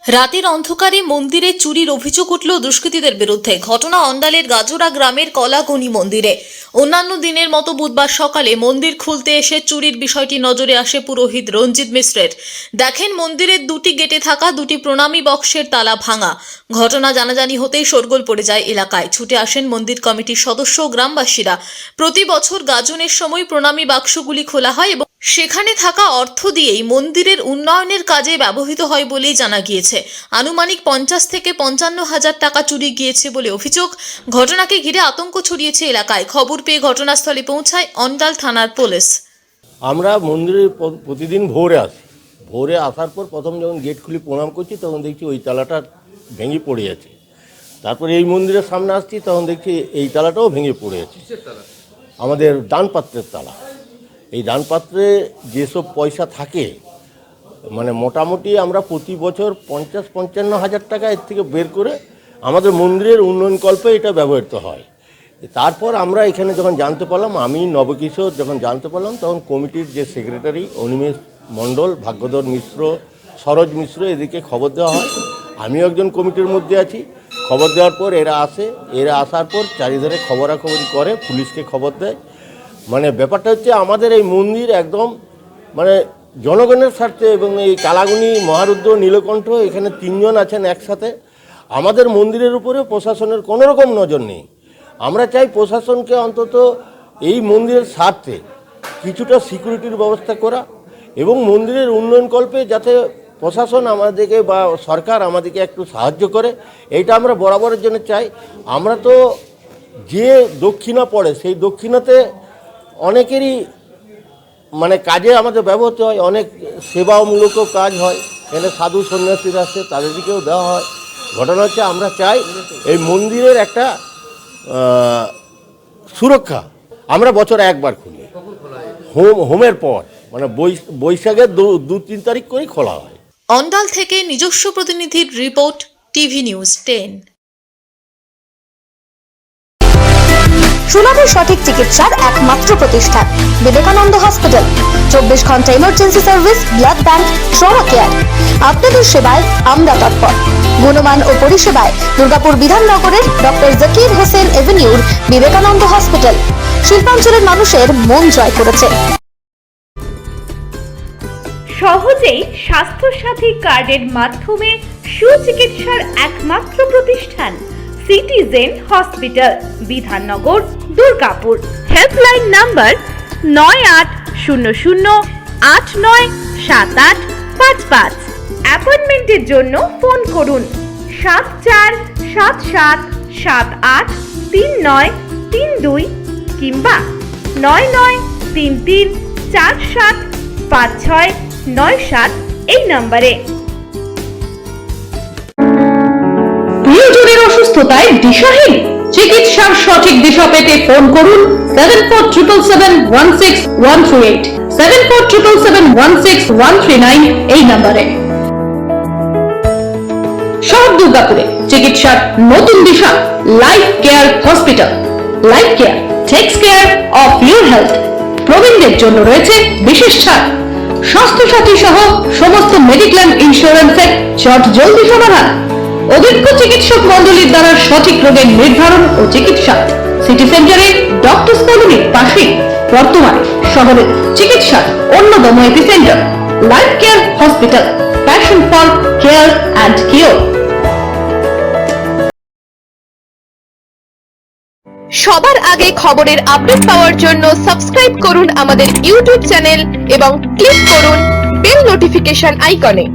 রাতের অন্ধকারে মন্দিরে চুরির অভিযোগ উঠল দুষ্কৃতীদের বিরুদ্ধে। ঘটনা অন্ডালের গাজরা গ্রামের কলাগনি মন্দিরে। অন্যান্য দিনের মতো বুধবার সকালে মন্দির খুলতে এসে চুরির বিষয়টি নজরে আসে পুরোহিত রঞ্জিত মিশ্রের। দেখেন মন্দিরের দুটি গেটে থাকা দুটি প্রণামী বক্সের তালা ভাঙা। ঘটনা জানাজানি হতেই শোরগোল পড়ে যায় এলাকায়। ছুটে আসেন মন্দির কমিটির সদস্য ও গ্রামবাসীরা। প্রতি বছর গাজনের সময় প্রণামী বাক্সগুলি খোলা হয় এবং সেখানে থাকা অর্থ দিয়েই মন্দিরের উন্নয়নের কাজে ব্যবহৃত হয় বলেই জানা গিয়েছে। আনুমানিক 50 থেকে 55 হাজার টাকা চুরি গিয়েছে বলে অভিযোগ। ঘটনাকে ঘিরে আতঙ্ক ছড়িয়েছে এলাকায়। খবর পেয়ে ঘটনাস্থলে পৌঁছায় অন্ডাল থানার পুলিশ। আমরা মন্দিরে প্রতিদিন ভোরে আসি। ভোরে আসার পর প্রথম যখন গেট খুলে প্রণাম করছি তখন দেখছি ওই তালাটা ভেঙে পড়ে আছে। তারপরে এই মন্দিরের সামনে আসছি তখন দেখছি এই তালাটাও ভেঙে পড়ে আছে। আমাদের দানপাত্রের তালা। এই দানপাত্রে যেসব পয়সা থাকে মানে মোটামুটি আমরা প্রতি বছর 50-55 হাজার টাকা এর থেকে বের করে আমাদের মন্দিরের উন্নয়নকল্পে এটা ব্যবহৃত হয়। তারপর আমরা এখানে যখন জানতে পারলাম, আমি নবকিশোর যখন জানতে পারলাম, তখন কমিটির যে সেক্রেটারি অনিমেষ মণ্ডল, ভাগ্যধর মিশ্র, সরোজ মিশ্র, এদিকে খবর দেওয়া হয়। আমিও একজন কমিটির মধ্যে আছি। খবর দেওয়ার পর এরা আসে। এরা আসার পর চারিধারে খবরাখবরি করে, পুলিশকে খবর দেয়। মানে ব্যাপারটা হচ্ছে আমাদের এই মন্দির একদম মানে জনগণের স্বার্থে, এবং এই কালাগুনি, মহারুদ্র, নীলকণ্ঠ, এখানে 3 জন আছেন একসাথে। আমাদের মন্দিরের উপরে প্রশাসনের কোনো রকম নজর নেই। আমরা চাই প্রশাসনকে অন্তত এই মন্দিরের স্বার্থে কিছুটা সিকিউরিটির ব্যবস্থা করা, এবং মন্দিরের উন্নয়নকল্পে যাতে প্রশাসন আমাদেরকে বা সরকার আমাদেরকে একটু সাহায্য করে, এইটা আমরা বরাবরের জন্য চাই। আমরা তো যে দক্ষিণা পড়ে সেই দক্ষিণাতে অনেকেরই মানে কাজে আমাদের ব্যবহৃত হয়, অনেক সেবামূলকও কাজ হয়। এখানে সাধু সন্ন্যাসীরা আসে, তাদেরকেও দেওয়া হয়। ঘটনা হচ্ছে আমরা চাই এই মন্দিরের একটা সুরক্ষা। আমরা বছরে একবার খুলি, হোমের পর, মানে বৈশাখের 2-3 তারিখ করেই খোলা হয়। অন্ডাল থেকে নিজস্ব প্রতিনিধির রিপোর্ট, টিভি নিউজ 10। সুলভের সঠিক চিকিৎসার একমাত্র প্রতিষ্ঠান বিবেকানন্দ হসপিটাল। 24 ঘন্টা emergency service, blood bank, trauma care. আপনাদের সেবায় আমরা তৎপর। গুণমান ও পরিষেবায় দুর্গাপুর বিধাননগরের ডক্টর জাকির হোসেন এভিনিউর বিবেকানন্দ হসপিটাল শিল্পাঞ্চলের মানুষের মন জয় করেছে। সহজেই স্বাস্থ্যসাথী কার্ডের মাধ্যমে সুচিকিৎসার একমাত্র প্রতিষ্ঠান citizen hospital, Bidhannagar, Durgapur. Helpline number 9800897855। অ্যাপয়েন্টমেন্টের জন্য ফোন করুন 7477783932 কিংবা 9933475697 এই নম্বরে। প্রিয়জনের অসুস্থতায় দিশাহীন, চিকিৎসার সঠিক দিশা পেতে ফোন করুন 7477716138, 7477716139 এই নম্বরে। শহর দুর্গাপুরে চিকিৎসার নতুন দিশা life care hospital. Life care takes care of your health. প্রবীণদের জন্য রয়েছে বিশেষ ছাড়। স্বাস্থ্যসাথী সহ সমস্ত মেডিক্লেম ইন্স্যুরেন্সের চট জলদি সমাধান। অভিজ্ঞ চিকিৎসক মন্ডলীর দ্বারা সঠিক রোগের নির্ধারণ ও চিকিৎসা। সিটি সেন্টারে ডক্টরস কলোনির পাশে বর্তমানে শহরের চিকিৎসার অন্যতম epicentre life care hospital, passion for care and cure. সবার আগে খবরের আপডেট পাওয়ার জন্য সাবস্ক্রাইব করুন আমাদের ইউটিউব চ্যানেল এবং ক্লিক করুন বেল নোটিফিকেশন আইকনে।